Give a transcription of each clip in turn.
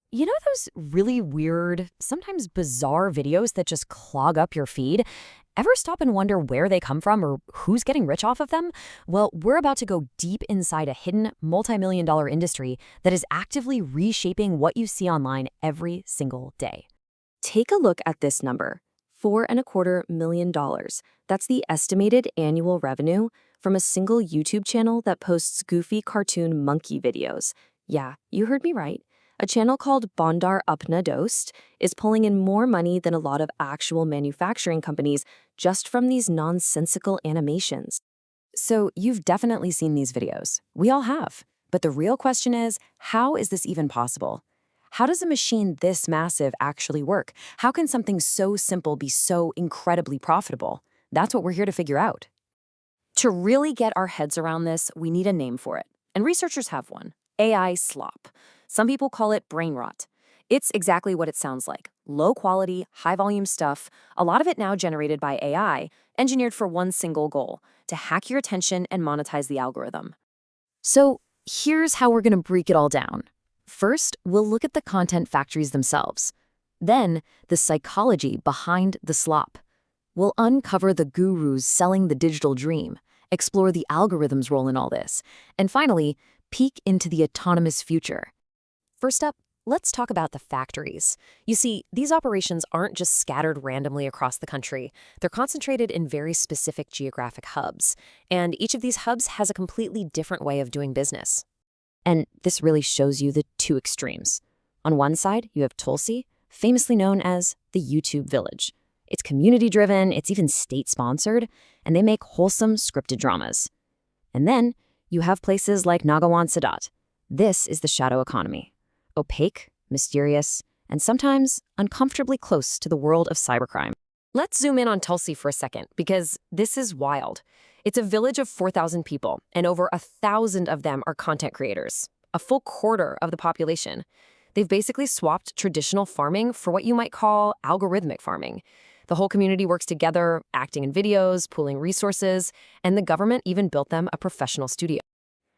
You know those really weird, sometimes bizarre videos that just clog up your feed? Ever stop and wonder where they come from or who's getting rich off of them? Well, we're about to go deep inside a hidden multi-million dollar industry that is actively reshaping what you see online every single day. Take a look at this number, $4.25 million. That's the estimated annual revenue from a single YouTube channel that posts goofy cartoon monkey videos. Yeah, you heard me right. A channel called Bandar Apna Dost is pulling in more money than a lot of actual manufacturing companies just from these nonsensical animations. So you've definitely seen these videos. We all have. But the real question is, how is this even possible? How does a machine this massive actually work? How can something so simple be so incredibly profitable? That's what we're here to figure out. To really get our heads around this, we need a name for it. And researchers have one: AI slop. Some people call it brainrot. It's exactly what it sounds like: low quality, high volume stuff, a lot of it now generated by AI, engineered for one single goal: to hack your attention and monetize the algorithm. So here's how we're going to break it all down. First, we'll look at the content factories themselves. Then, the psychology behind the slop. We'll uncover the gurus selling the digital dream, explore the algorithm's role in all this, and finally, peek into the autonomous future. First up, let's talk about the factories. You see, these operations aren't just scattered randomly across the country. They're concentrated in very specific geographic hubs, and each of these hubs has a completely different way of doing business. And this really shows you the two extremes. On one side, you have Tulsi, famously known as the YouTube village. It's community-driven, it's even state-sponsored, and they make wholesome scripted dramas. And then you have places like Nagawan Sadat. This is the shadow economy. Opaque, mysterious, and sometimes uncomfortably close to the world of cybercrime. Let's zoom in on Tulsi for a second, because this is wild. It's a village of 4,000 people, and over 1,000 of them are content creators, a full quarter of the population. They've basically swapped traditional farming for what you might call algorithmic farming. The whole community works together, acting in videos, pooling resources, and the government even built them a professional studio.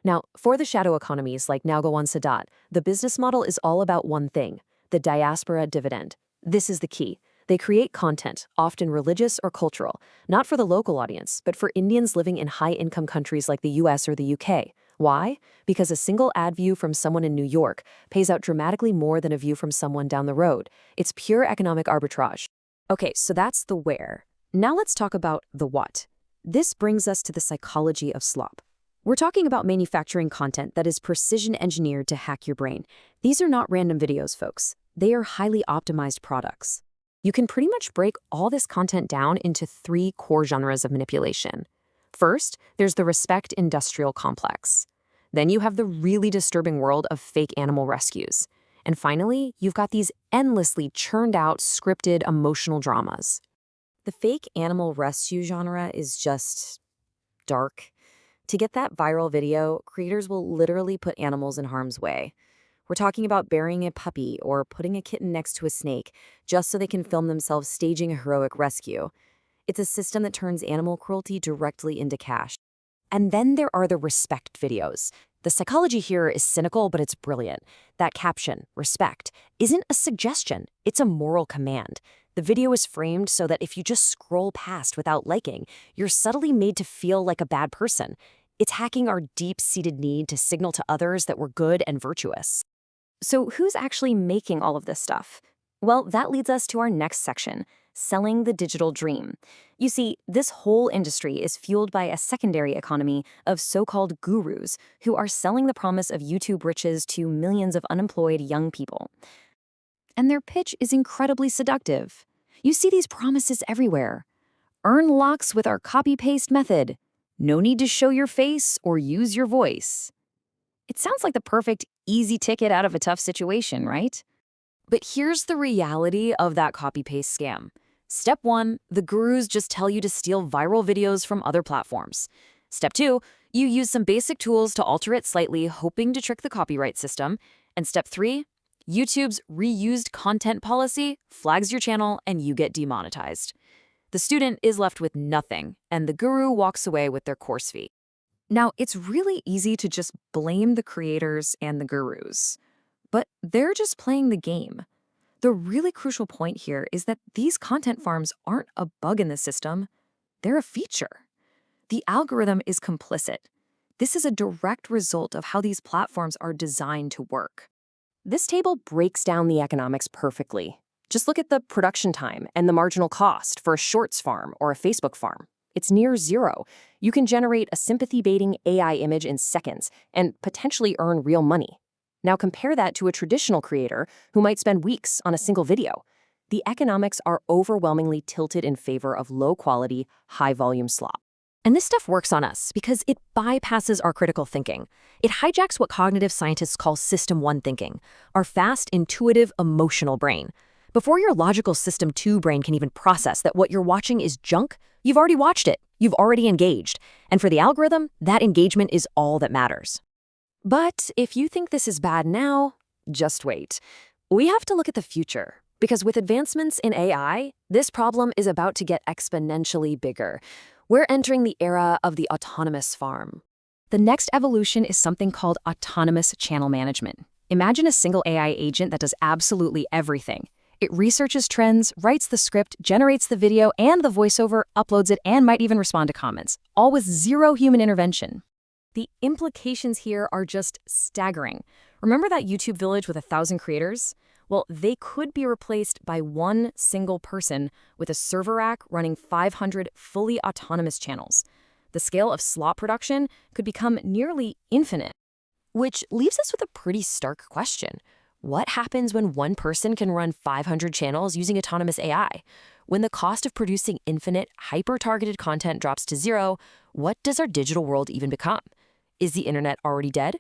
Now, for the shadow economies like Nagawan Sadat, the business model is all about one thing: the diaspora dividend. This is the key. They create content, often religious or cultural, not for the local audience, but for Indians living in high-income countries like the US or the UK. Why? Because a single ad view from someone in New York pays out dramatically more than a view from someone down the road. It's pure economic arbitrage. Okay, so that's the where. Now let's talk about the what. This brings us to the psychology of slop. We're talking about manufacturing content that is precision engineered to hack your brain. These are not random videos, folks. They are highly optimized products. You can pretty much break all this content down into three core genres of manipulation. First, there's the respect industrial complex. Then you have the really disturbing world of fake animal rescues. And finally, you've got these endlessly churned out, scripted, emotional dramas. The fake animal rescue genre is just dark. To get that viral video, creators will literally put animals in harm's way. We're talking about burying a puppy or putting a kitten next to a snake just so they can film themselves staging a heroic rescue. It's a system that turns animal cruelty directly into cash. And then there are the respect videos. The psychology here is cynical, but it's brilliant. That caption, respect, isn't a suggestion, it's a moral command. The video is framed so that if you just scroll past without liking, you're subtly made to feel like a bad person. It's hacking our deep-seated need to signal to others that we're good and virtuous. So who's actually making all of this stuff? Well, that leads us to our next section: selling the digital dream. You see, this whole industry is fueled by a secondary economy of so-called gurus who are selling the promise of YouTube riches to millions of unemployed young people. And their pitch is incredibly seductive. You see these promises everywhere. Earn lakhs with our copy-paste method. No need to show your face or use your voice. It sounds like the perfect, easy ticket out of a tough situation, right? But here's the reality of that copy-paste scam. Step 1, the gurus just tell you to steal viral videos from other platforms. Step 2, you use some basic tools to alter it slightly, hoping to trick the copyright system. And step 3, YouTube's reused content policy flags your channel and you get demonetized. The student is left with nothing, and the guru walks away with their course fee. Now, it's really easy to just blame the creators and the gurus. But they're just playing the game. The really crucial point here is that these content farms aren't a bug in the system, they're a feature. The algorithm is complicit. This is a direct result of how these platforms are designed to work. This table breaks down the economics perfectly. Just look at the production time and the marginal cost for a Shorts farm or a Facebook farm. It's near zero. You can generate a sympathy-baiting AI image in seconds and potentially earn real money. Now compare that to a traditional creator who might spend weeks on a single video. The economics are overwhelmingly tilted in favor of low-quality, high-volume slop. And this stuff works on us because it bypasses our critical thinking. It hijacks what cognitive scientists call System 1 thinking, our fast, intuitive, emotional brain. Before your logical System 2 brain can even process that what you're watching is junk, you've already watched it, you've already engaged. And for the algorithm, that engagement is all that matters. But if you think this is bad now, just wait. We have to look at the future, because with advancements in AI, this problem is about to get exponentially bigger. We're entering the era of the autonomous farm. The next evolution is something called autonomous channel management. Imagine a single AI agent that does absolutely everything. It researches trends, writes the script, generates the video and the voiceover, uploads it, and might even respond to comments, all with zero human intervention. The implications here are just staggering. Remember that YouTube village with 1,000 creators? Well, they could be replaced by one single person with a server rack running 500 fully autonomous channels. The scale of slop production could become nearly infinite. Which leaves us with a pretty stark question. What happens when one person can run 500 channels using autonomous AI? When the cost of producing infinite, hyper-targeted content drops to zero, what does our digital world even become? Is the internet already dead?